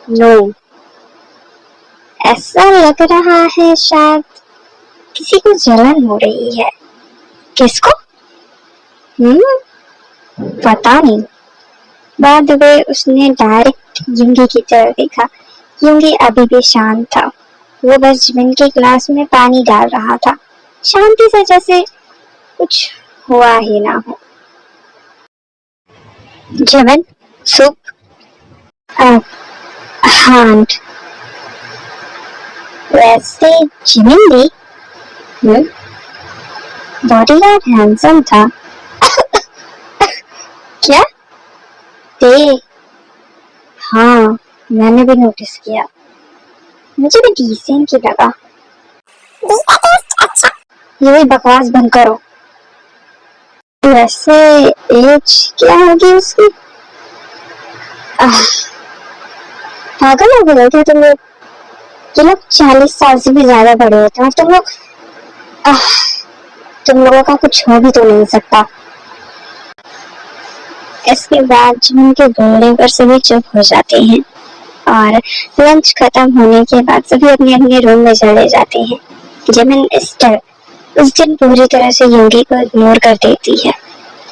No, ऐसा लग रहा है शायद किसी को जलन हो रही है। किसको? पता नहीं। बाद में उसने डायरेक्ट युंगी की तरफ देखा। युंगी अभी भी शांत था। वो बस जिमिन के ग्लास में पानी डाल रहा था, शांति से, जैसे कुछ हुआ ही ना हो। Jimin, soup. हाँ, वैसे जिमिन भी बॉडीगार्ड हैंडसम था। क्या? दे। हाँ, मैंने भी नोटिस किया। मुझे भी डिसेंट ही लगा। अच्छा, ये बकवास बंद करो। वैसे एज क्या होगी उसकी? पागल हो गए थे तुम लोग? ये लोग 40 साल से भी ज्यादा बड़े होते हैं। तुम लोगों का कुछ हो भी तो नहीं सकता। इसके बाद जिमिन के बोलने पर सभी चुप हो जाते हैं और लंच खत्म होने के बाद सभी अपने अपने रूम में चले जाते हैं। जिमिन उस दिन पूरी तरह से युंगी को इग्नोर कर देती है।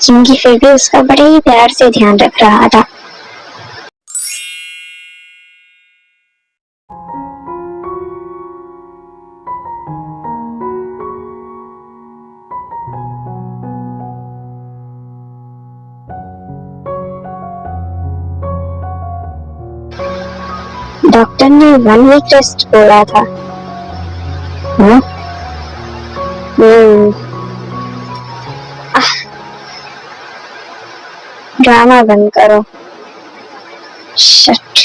युंगी फिर भी उसका बड़े ही प्यार से ध्यान रख रहा था। डॉक्टर ने 1 वीक रेस्ट बोला था। ड्रामा बंद करो। शट।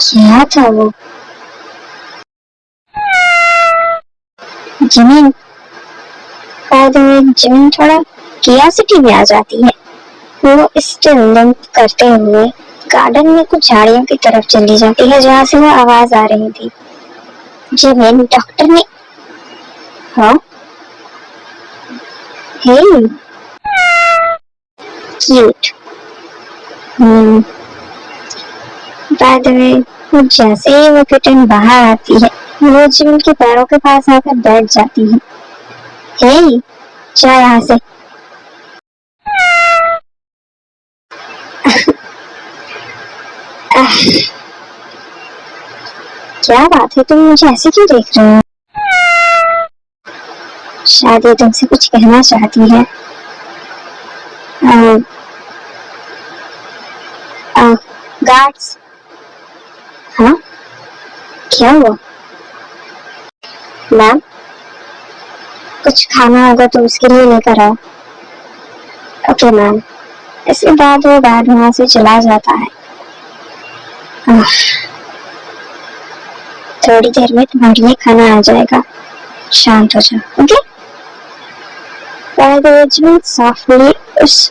क्या था वो? जिमिन, जिमिन थोड़ा क्यूरियोसिटी में आ जाती है। वो स्टिल लिंक करते हुए गार्डन में कुछ झाड़ियों की तरफ चली जाती है जहाँ से वो आवाज आ रही थी। जिमिन, डॉक्टर ने हे क्यूट। बाय द वे, जैसे ही वो किटन बाहर आती है वो जिमिन के पैरों के पास आकर बैठ जाती है। हे, जा यहाँ से। क्या बात है, तुम मुझे ऐसे क्यों देख रहे हो? शायद ये तुमसे कुछ कहना चाहती है। गार्ड्स। हाँ, क्या हुआ? मैम, कुछ खाना होगा तो उसके लिए लेकर आओ। Okay ma'am. इसके बाद वो गार्ड वहां से चला जाता है। थोड़ी देर में तुम्हारे लिए खाना आ जाएगा, शांत हो जाओ। ओके? जिमिन सॉफ्टली उस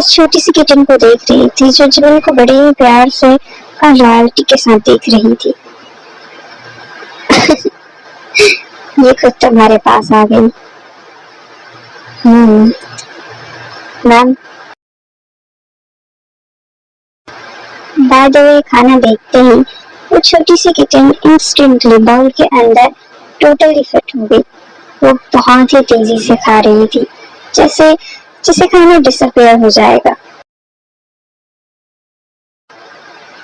छोटी सी किटन को देख रही थी जो जिमिन को बड़े ही प्यार से और लॉयल्टी के साथ देख रही थी। ये खुद तुम्हारे पास आ गई। मैम, बाय द वे, खाना देखते ही वो छोटी सी किटन इंस्टेंटली बाउल के अंदर टोटली फिट हो गई। वो बहुत ही तेजी से खा रही थी, जैसे जैसे खाना डिसअपियर हो जाएगा।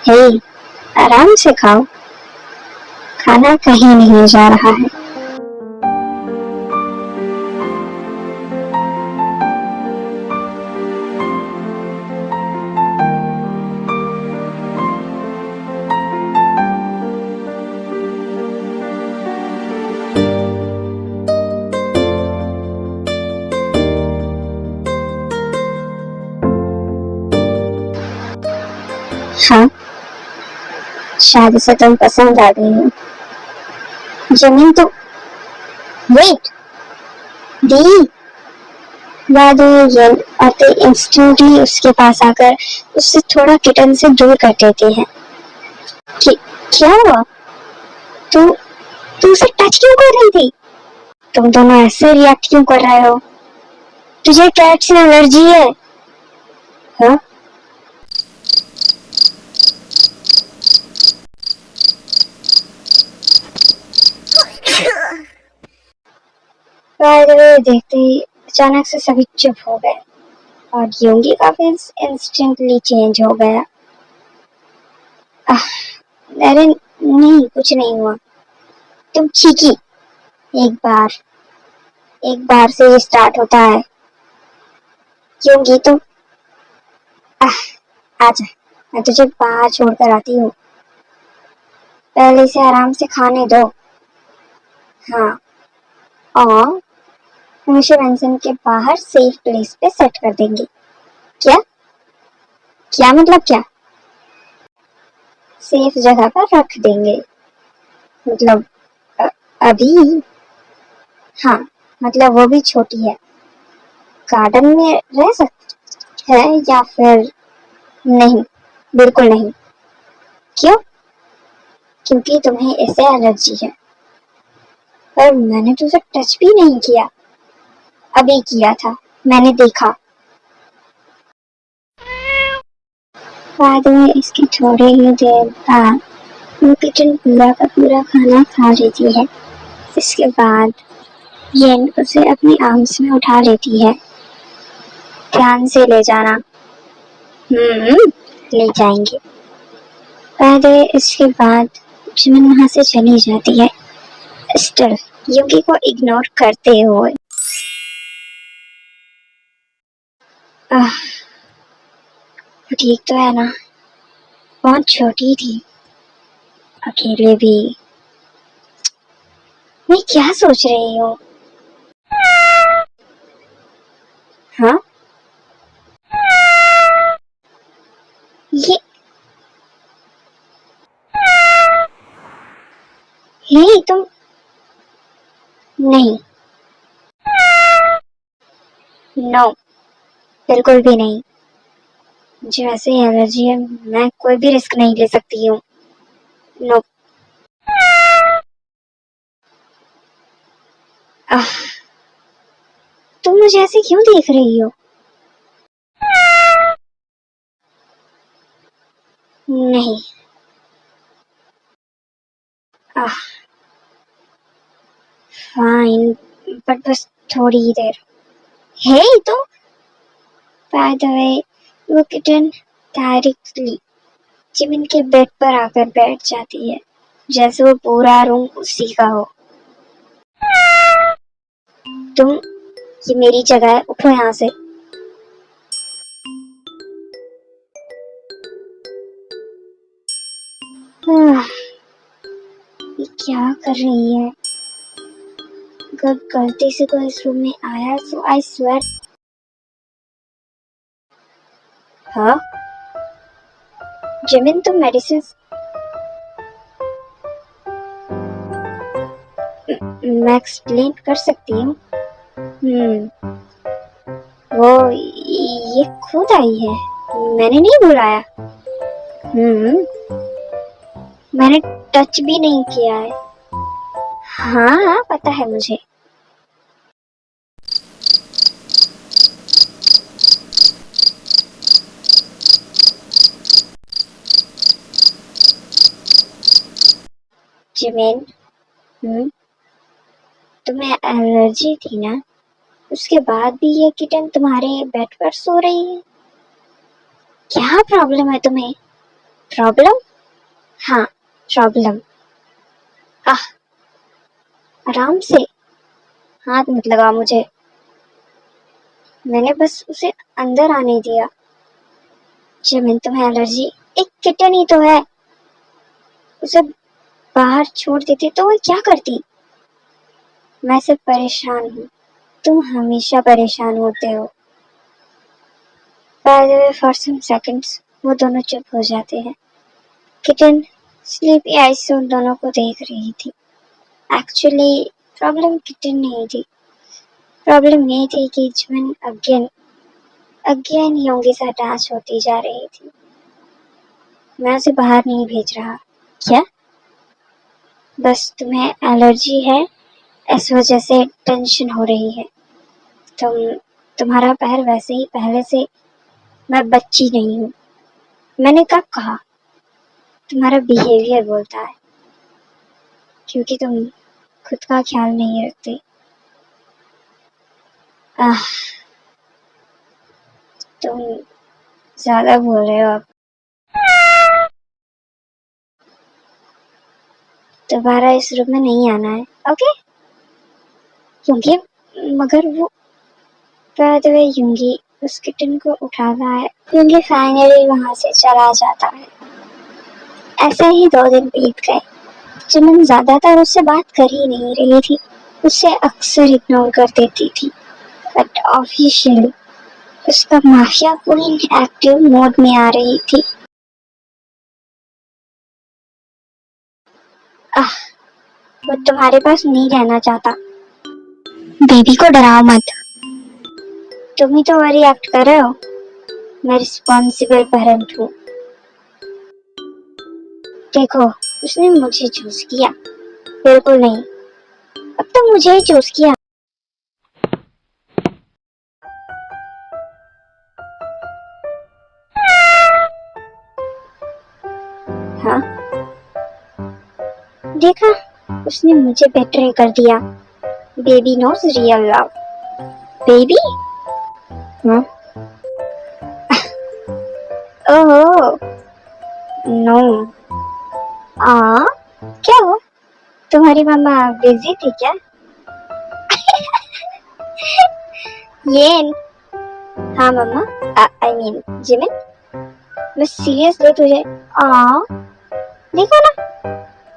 हे, आराम से खाओ, खाना कहीं नहीं जा रहा है। हाँ, शायद उसे तुम पसंद आ गई हो। जमीन तो वेट दी। बाद आते इंस्टेंटली उसके पास आकर उससे थोड़ा किटन से दूर कर देते हैं। क्या हुआ? तू उसे टच क्यों कर रही थी? तुम दोनों ऐसे रिएक्ट क्यों कर रहे हो? तुझे कैट से एलर्जी है? हाँ? बाय द वे, देखते ही अचानक से सभी चुप हो गए और योंगी का फेस इंस्टेंटली चेंज हो गया। अरे नहीं, कुछ नहीं हुआ। तुम चीकी। एक बार एक बार से ये स्टार्ट होता है। योंगी तुम आजा, मैं तुझे बाहर छोड़कर आती हूँ। पहले इसे आराम से खाने दो। हाँ, और हम इसे मेंशन के बाहर सेफ प्लेस पे सेट कर देंगे। क्या? क्या मतलब क्या? सेफ जगह पर रख देंगे मतलब अ, अभी? हाँ, मतलब वो भी छोटी है। गार्डन में रह सकती है या फिर नहीं? बिल्कुल नहीं। क्यों? क्योंकि तुम्हें इससे एलर्जी है। पर मैंने तो उसे टच भी नहीं किया। अभी किया था, मैंने देखा। बाद में इसके थोड़े ही देर बाद वो किचन पूरा का पूरा खाना खा लेती है। इसके बाद येन उसे अपनी आर्म्स में उठा लेती है। ध्यान से ले जाना। ले जाएंगे। बाद इसके बाद जिमिन वहां से चली जाती है, स्टिल युगी को इग्नोर करते हुए। आह, ठीक तो है ना? बहुत छोटी थी, अकेले भी। मैं क्या सोच रही हूँ? हाँ, ये हे तुम। नहीं, नो, बिल्कुल भी नहीं। मुझे वैसे ही एलर्जी है, मैं कोई भी रिस्क नहीं ले सकती हूँ। नो। आह, तुम मुझे ऐसे क्यों देख रही हो? नहीं। आह, फाइन, बट बस थोड़ी ही देर। हे तुम। बाय द वे, वो किटन डायरेक्टली जिमिन के बेड पर आकर बैठ जाती है, जैसे वो पूरा रूम उसी का हो। तुम, ये मेरी जगह है, उठो यहाँ से। आह, ये क्या कर रही है? अगर गलती से कोई इस रूम में आया तो आई स्वेर। हाँ? जिमिन, तुम मेडिसिन मैं एक्सप्लेन कर सकती हूँ। वो ये खुद आई है, मैंने नहीं बुलाया। हम्म मैंने टच भी नहीं किया है। हाँ, पता है मुझे। जिमिन, तुम्हें एलर्जी थी ना? उसके बाद भी ये किटन तुम्हारे बेड पर सो रही है। क्या प्रॉब्लम है तुम्हें? प्रॉब्लम? हाँ, प्रॉब्लम। आह, आराम से। हाथ मत लगा मुझे। मैंने बस उसे अंदर आने दिया। जिमिन, तुम्हें एलर्जी एक किटन ही तो है। उसे बाहर छोड़ देती तो वो क्या करती? मैं सिर्फ परेशान हूँ। तुम हमेशा परेशान होते हो। By the way, for some seconds वो दोनों चुप हो जाते हैं। किटन स्लीपी आईज से उन दोनों को देख रही थी। एक्चुअली प्रॉब्लम किटन नहीं थी। प्रॉब्लम ये थी कि जिमिन अगेन अगेन योंगी से अटैच होती जा रही थी। मैं उसे बाहर नहीं भेज रहा। क्या? बस तुम्हें एलर्जी है, इस वजह से टेंशन हो रही है। तुम्हारा पैर वैसे ही पहले से, मैं बच्ची नहीं हूँ। मैंने कब कहा? तुम्हारा बिहेवियर बोलता है, क्योंकि तुम खुद का ख्याल नहीं रखते। आह, तुम ज्यादा बोल रहे हो अब। दोबारा इस रूम में नहीं आना है, ओके? क्योंकि मगर वो यूंगी उस किटन को उठाता है, क्योंकि फाइनली वहां से चला जाता है। ऐसे ही 2 दिन बीत गए। चमन ज्यादातर उससे बात कर ही नहीं रही थी, उसे अक्सर इग्नोर कर देती थी। बट ऑफिशियली उसका माफिया क्वीन एक्टिव मोड में आ रही थी। आह, वो तुम्हारे पास नहीं रहना चाहता। बेबी को डराओ मत। तुम ही तो वरी एक्ट कर रहे हो। मैं रिस्पॉन्सिबल पेरेंट हूँ। देखो, उसने मुझे चूज किया। बिल्कुल नहीं, अब तो मुझे ही चूज किया। हाँ, देखा, उसने मुझे बेट्रे कर दिया। Baby knows real love. Baby? हाँ? Oh no. आ क्या हो? तुम्हारी मम्मा बिजी थी क्या? ये हाँ मम्मा, आई मीन जिमिन, मैं सीरियस ले तुझे। आ देखो ना,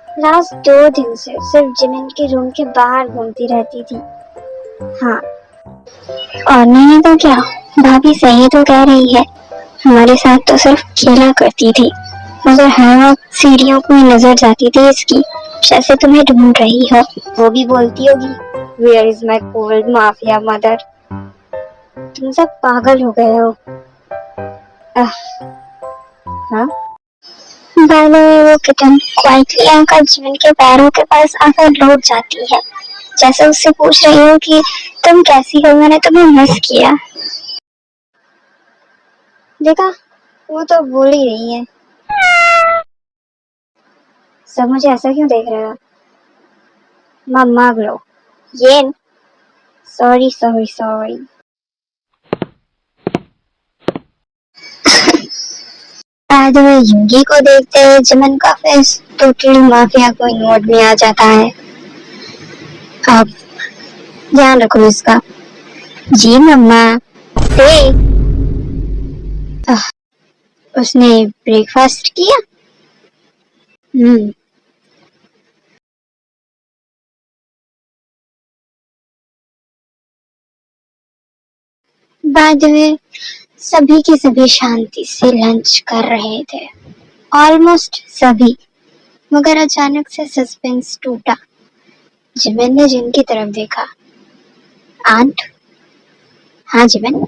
लास्ट 2 दिन से सिर्फ जिमिन के रूम के बाहर घूमती रहती थी। हाँ, और नहीं तो क्या, भाभी सही तो कह रही है। हमारे साथ तो सिर्फ खेला करती थी, मगर हर वक्त सीढ़ियों को ही नजर जाती थी इसकी, जैसे तुम्हें ढूंढ रही हो। वो भी बोलती होगी, where is my cold mafia mother. तुम सब पागल हो गए हो। हाँ, बाय द वे वो किटन क्वाइटली आकर जिमिन के पैरों के पास आकर लौट जाती है, जैसे उससे पूछ रही हो कि तुम कैसी हो, मैंने तुम्हें मिस किया। देखा, वो तो बोल ही रही है। सब मुझे ऐसा क्यों देख रहे हो? Mama glow. ये sorry sorry sorry. By the way यूगी को देखते हुए जिमिन का face totally mafia queen mode में आ जाता है। अब ध्यान रखो इसका। जी मम्मा। हे, उसने ब्रेकफास्ट किया? बाद में सभी के सभी शांति से लंच कर रहे थे, ऑलमोस्ट सभी। मगर अचानक से सस्पेंस टूटा। जिमिन ने जिनकी तरफ देखा। आंट? हाँ जिमिन,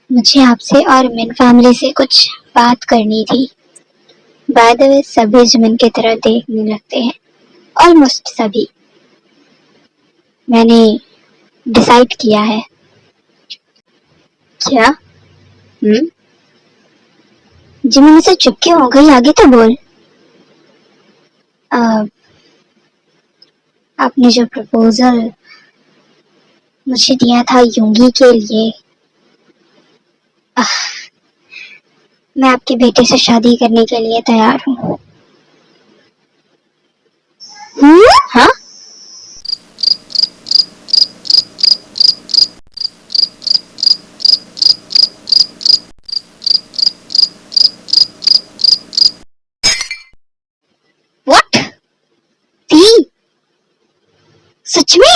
मुझे आपसे और मिन फैमिली से कुछ बात करनी थी। बाय द वे सभी जिमिन की तरफ देखने लगते हैं, ऑलमोस्ट सभी। मैंने डिसाइड किया है। क्या? जिमिन से चुप क्यों हो गई? आगे तो बोल। आपने जो प्रपोजल मुझे दिया था यूंगी के लिए, मैं आपके बेटे से शादी करने के लिए तैयार हूँ। हाँ? What? दी? सच में?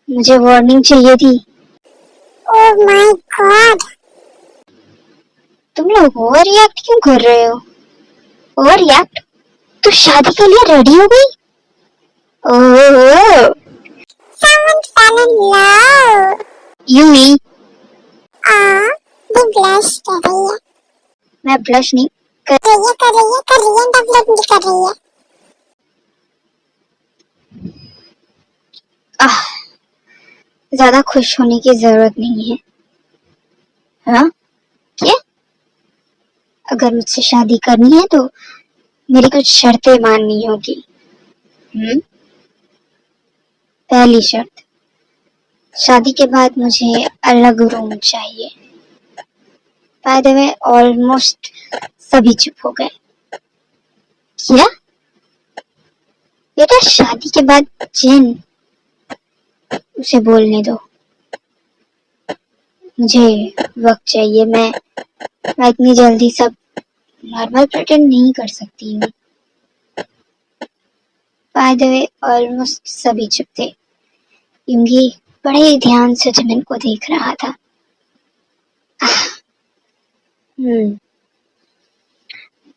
मुझे वार्निंग चाहिए थी। ओह माय गॉड, तुम लोग ओवर रिएक्ट क्यों कर रहे हो? Over react? तो शादी के लिए रेडी हो गई? ओह, someone fell in love. You me? वो ब्लश कर रही है। मैं ब्लश नहीं कर रही है, डेवलप भी कर रही है। आह, ज्यादा खुश होने की जरूरत नहीं है। हाँ, क्या? अगर मुझसे शादी करनी है तो मेरी कुछ शर्तें माननी होगी। पहली शर्त, शादी के बाद मुझे अलग रूम चाहिए। बाय द वे ऑलमोस्ट सभी चुप हो गए। क्या? बेटा शादी के बाद जिन, उसे बोलने दो। मुझे वक्त चाहिए। मैं इतनी जल्दी सब नॉर्मल प्रेटेंड नहीं कर सकती हूँ। बाय द वे ऑलमोस्ट सभी चुप थे। यूंगी बड़े ध्यान से जिमिन को देख रहा था।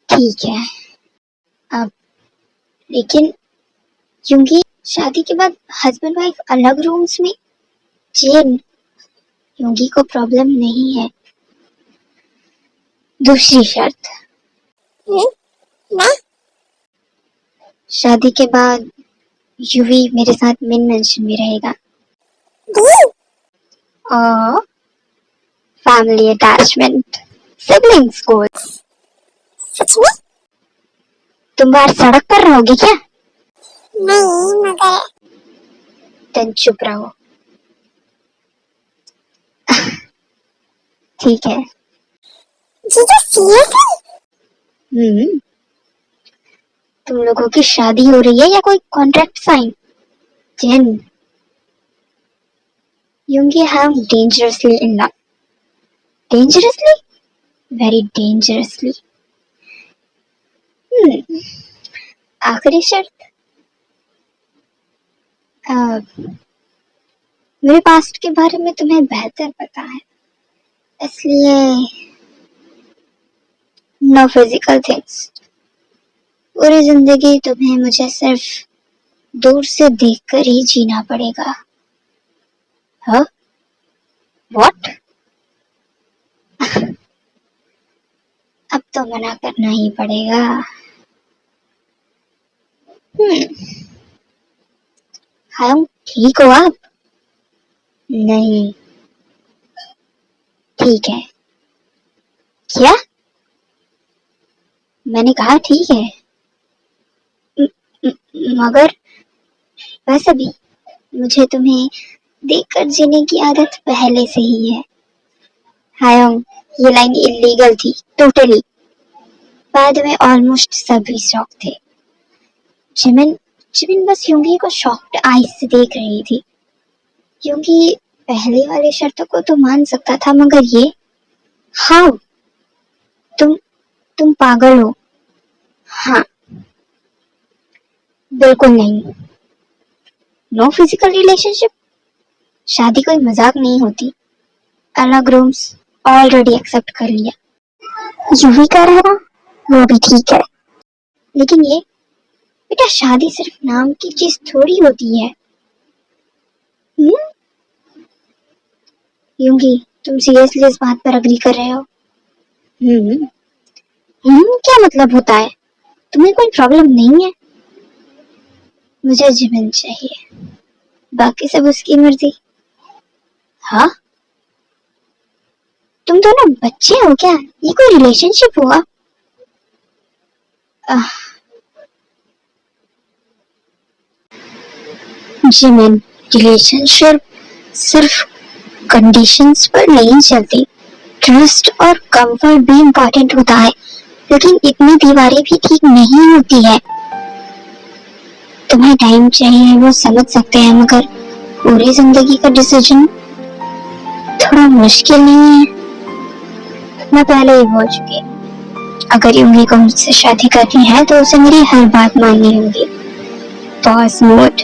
ठीक है। अब लेकिन यूंगी शादी के बाद हस्बैंड वाइफ अलग रूम्स में? जिन, यूंगी को प्रॉब्लम नहीं है। दूसरी शर्त, शादी के बाद यूवी मेरे साथ मिन मेंशन में रहेगा। और फैमिली अटैचमेंट, सिबलिंग्स गोल्स। सच में? तुम बाहर सड़क पर रहोगे क्या? नहीं, मगर तुम चुप रहो। ठीक है। जीजू सीरियसली? तुम लोगों की शादी हो रही है या कोई कॉन्ट्रैक्ट साइन? जिन, यूंगी हम dangerously in love. Dangerously? Very dangerously. आखिरी शर्त, मेरे पास्ट के बारे में तुम्हें बेहतर पता है, इसलिए नो फिजिकल थिंग्स। पूरी जिंदगी तुम्हें मुझे सिर्फ दूर से देखकर ही जीना पड़ेगा। हाँ? What? अब तो मना करना ही पड़ेगा। हम ठीक हो आप? नहीं। ठीक है। क्या? मैंने कहा ठीक है। मगर वैसे भी मुझे तुम्हें देखकर जीने की आदत पहले से ही है। हायोंग, ये लाइन इलीगल थी, टोटली। बाद में ऑलमोस्ट सभी शॉक थे। जिमिन जिमिन बस यूंगी को शॉक्ड आईज से देख रही थी। यूंगी पहले वाली शर्तों को तो मान सकता था, मगर ये? हाउ? तुम पागल हो। हाँ, बिल्कुल नहीं। No physical relationship. शादी कोई मजाक नहीं होती। अलग रूम्स ऑलरेडी एक्सेप्ट कर लिया। यूवी का रहना वो भी ठीक है, लेकिन ये बेटा शादी सिर्फ नाम की चीज थोड़ी होती है। यूंगी, तुम सीरियसली इस बात पर अग्री कर रहे हो? क्या मतलब होता है? तुम्हें कोई प्रॉब्लम नहीं है? मुझे जिमिन चाहिए, बाकी सब उसकी मर्जी। हाँ? तुम दोनों बच्चे हो क्या? ये कोई रिलेशनशिप हुआ? जिमिन, रिलेशनशिप सिर्फ कंडीशंस पर नहीं चलती। ट्रस्ट और कंफर्ट भी इम्पोर्टेंट होता है, लेकिन इतनी दीवारें भी ठीक नहीं होती है। तुम्हें टाइम चाहिए वो समझ सकते हैं, मगर पूरी जिंदगी का डिसीजन थोड़ा मुश्किल नहीं है? मैं पहले ही बोल चुकी, अगर यूंगी को मुझसे शादी करनी है तो उसे मेरी हर बात माननी होगी। Boss mode,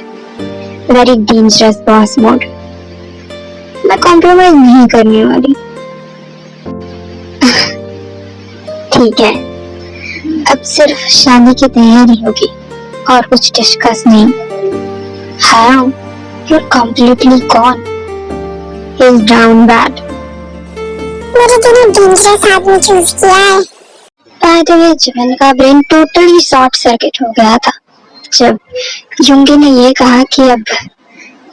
very dangerous boss mode. मैं कॉम्प्रोमाइज नहीं करने वाली। ठीक है, अब सिर्फ शादी की तैयारी होगी और कुछ डिस्कस नहीं। How? You're completely gone. He's down bad. मेरे दोनों डेंजरस आदमी चूज किया है। By the way, जिमिन का ब्रेन टोटली शॉर्ट सर्किट हो गया था जब यूंगी ने ये कहा कि अब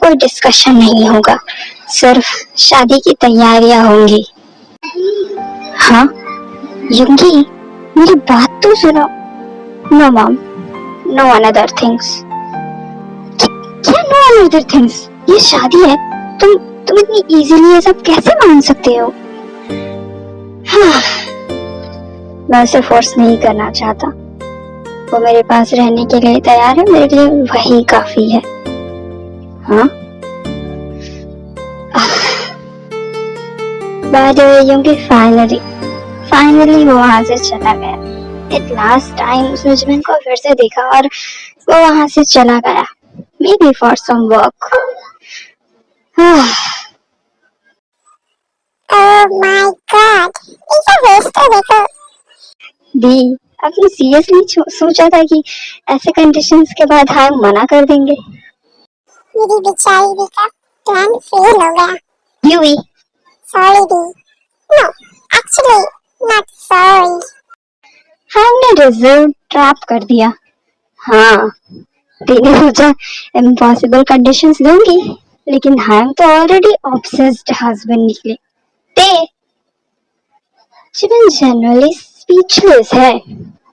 कोई डिस्कशन नहीं होगा, सिर्फ शादी की तैयारियां होंगी। हाँ युंगी, मेरी बात तो सुनो। No mom, no another things. क्या नो अनदर थिंग्स? ये शादी है, तुम इतनी इजीली ये सब कैसे मान सकते हो? हाँ, मैं उसे फोर्स नहीं करना चाहता। वो मेरे पास रहने के लिए तैयार है, मेरे लिए वही काफी है। हाँ बाय द वे युंगी, फाइनली वो वहां से चला गया। एट लास्ट टाइम उसने जिमिन को फिर से देखा और वो वहां से चला गया, maybe for some work. Oh my god, इसे फेस तो देखो। दी, आपने सीरियसली सोचा था कि ऐसे कंडीशंस के बाद हम मना कर देंगे? मेरी बेचारी दी का प्लान फेल हो गया। यूवी, सॉरी दी। No, actually not sorry. हमने रिजर्व ट्रैप कर दिया। हाँ, तेने सोचा इम्पॉसिबल कंडीशंस दूंगी, लेकिन हम तो ऑलरेडी ऑब्सेस्ड हस्बैंड निकले। ते जिमिन जनरली स्पीचलेस है।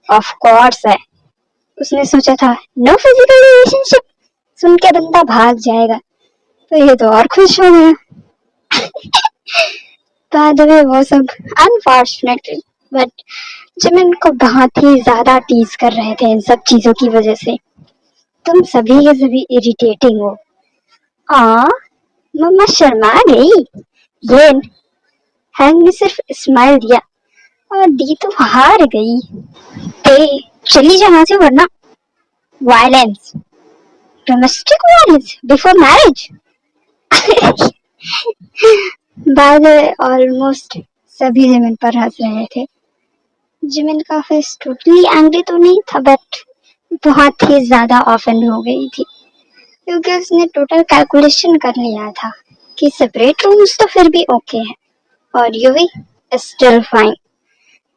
ऑफ कोर्स है, उसने सोचा था नो फिजिकल रिलेशनशिप, सुन के बंदा भाग जाएगा, तो ये तो और खुश हो गया। बाद में वो सब अनफॉर्चुनेटली बट जिमिन को बहुत ही ज्यादा टीज कर रहे थे इन सब चीजों की वजह से। तुम सभी के सभी इरिटेटिंग हो। मम्मा शर्मा गई। ये हैंग ने सिर्फ स्माइल दिया और दी तो हार गई। ते चली जा वहां से, वरना violence, domestic violence before marriage. बाद ऑलमोस्ट सभी जिमिन पर हंस रहे थे। जिमिन का फेस टोटली एंग्री तो नहीं था, बट बहुत ही ज्यादा ऑफेंड हो गई थी, क्योंकि उसने टोटल कैलकुलेशन कर लिया था कि सेपरेट रूम्स तो फिर भी ओके है और UV still fine,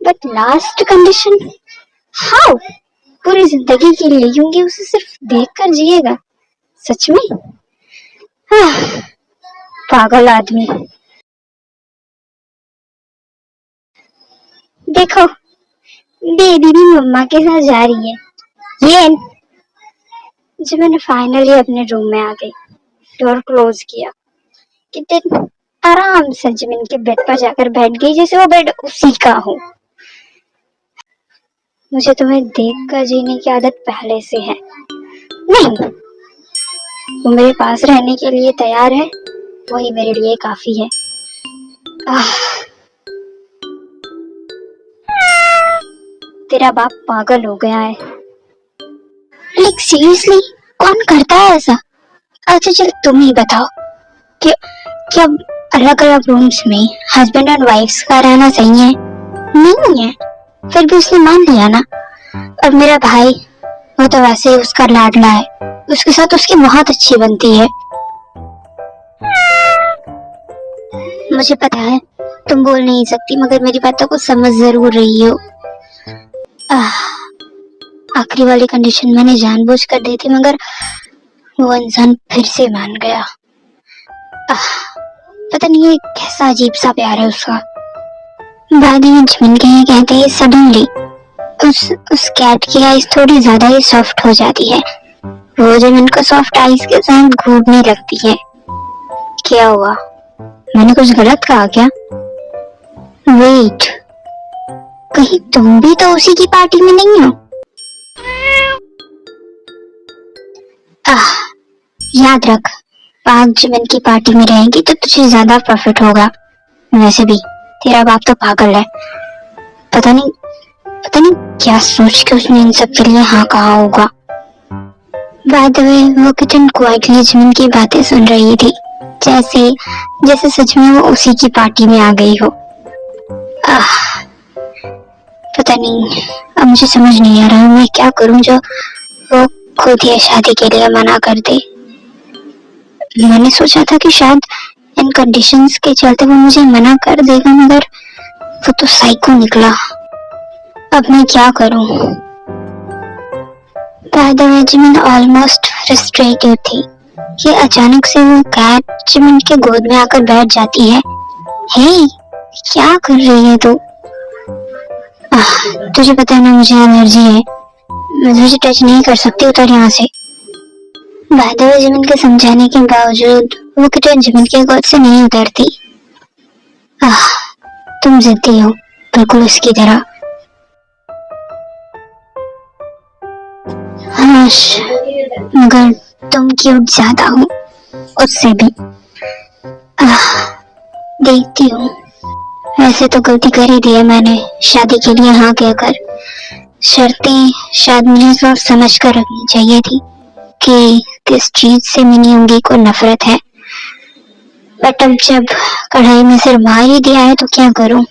but last condition, how? पूरी जिंदगी के लिए यूंगी उसे सिर्फ देखकर जिएगा? सच में पागल आदमी। देखो, बेबी भी मम्मा के साथ जा रही है। ये जब मैंने फाइनली अपने रूम में आ गई, डोर क्लोज किया, किटन आराम से जिमिन के बेड पर जाकर बैठ गई जैसे वो बेड उसी का हो। मुझे तुम्हें देखकर जीने की आदत पहले से है। नहीं, वो मेरे पास रहने के लिए तैयार है, वही मेरे लिए काफी है। तेरा बाप पागल हो गया है। लाइक सीरियसली, कौन करता है ऐसा? अच्छा चल तुम ही बताओ, कि क्या अलग अलग रूम्स में हस्बैंड और वाइफ्स का रहना सही है? नहीं है, फिर भी उसने मान लिया ना। और मेरा भाई, वो तो वैसे ही उसका लाडला है, उसके साथ उसकी बहुत अच्छी बनती है। मुझे पता है तुम बोल नहीं सकती, मगर मेरी बातों को समझ जरूर रही हो। आखिरी वाली कंडीशन मैंने जानबूझकर दी थी, मगर वो इंसान फिर से मान गया। पता नहीं ये कैसा अजीब सा प्यार है उसका। बाद में जिमिन के कहते ही सडनली उस कैट की आईज थोड़ी ज्यादा ही सॉफ्ट हो जाती है। वो जिमिन को सॉफ्ट आईज के साथ घूरने लगती है। क्या हुआ? मैंने कुछ गलत कहा क्या? वेट, कहीं तुम भी तो उसी की पार्टी में नहीं हो? याद रख, पाक जिमिन की पार्टी में रहेगी तो तुझे ज्यादा प्रॉफिट होगा। वैसे भी तेरा बाप तो पागल है, पता नहीं क्या सोच के उसने इन सब के लिए हाँ कहा होगा। बाद में वो किचन क्वाइटली जिमिन की बातें सुन रही थी, जैसे सच में वो उसी की पार्टी में आ गई हो। पता नहीं, अब मुझे समझ नहीं आ रहा मैं क्या करूं जो वो खुद ही शादी के लिए मना कर दे। मैंने सोचा था कि शायद इन कंडीशंस के चलते वो मुझे मना कर देगा, मगर वो तो साइको निकला। अब मैं क्या करूं? बाद में जिमिन ऑलमोस्ट फ्रस्ट्रेटेड थी कि अचानक से वो कैट जिमिन के गोद में आकर बैठ जाती है। हे, क्या कर रही है तू? तुझे पता है ना, मुझे एलर्जी है, मैं तुझे टच नहीं कर सकती, उतर यहाँ से। बहते हुए जिमिन के समझाने के बावजूद वो किटन जिमिन के गोद से नहीं उतरती। तुम जिद्दी हो, बिल्कुल उसकी तरह। मगर तुम क्यूट ज्यादा हो उससे भी। देखती हूँ, वैसे तो गलती कर ही दी है मैंने शादी के लिए हाँ कहकर। शर्तें शायद मुझे सोच समझ कर रखनी चाहिए थी कि किस चीज से मिनी उंगी को नफरत है, बट अब जब कढ़ाई में सिर मार ही दिया है तो क्या करूं।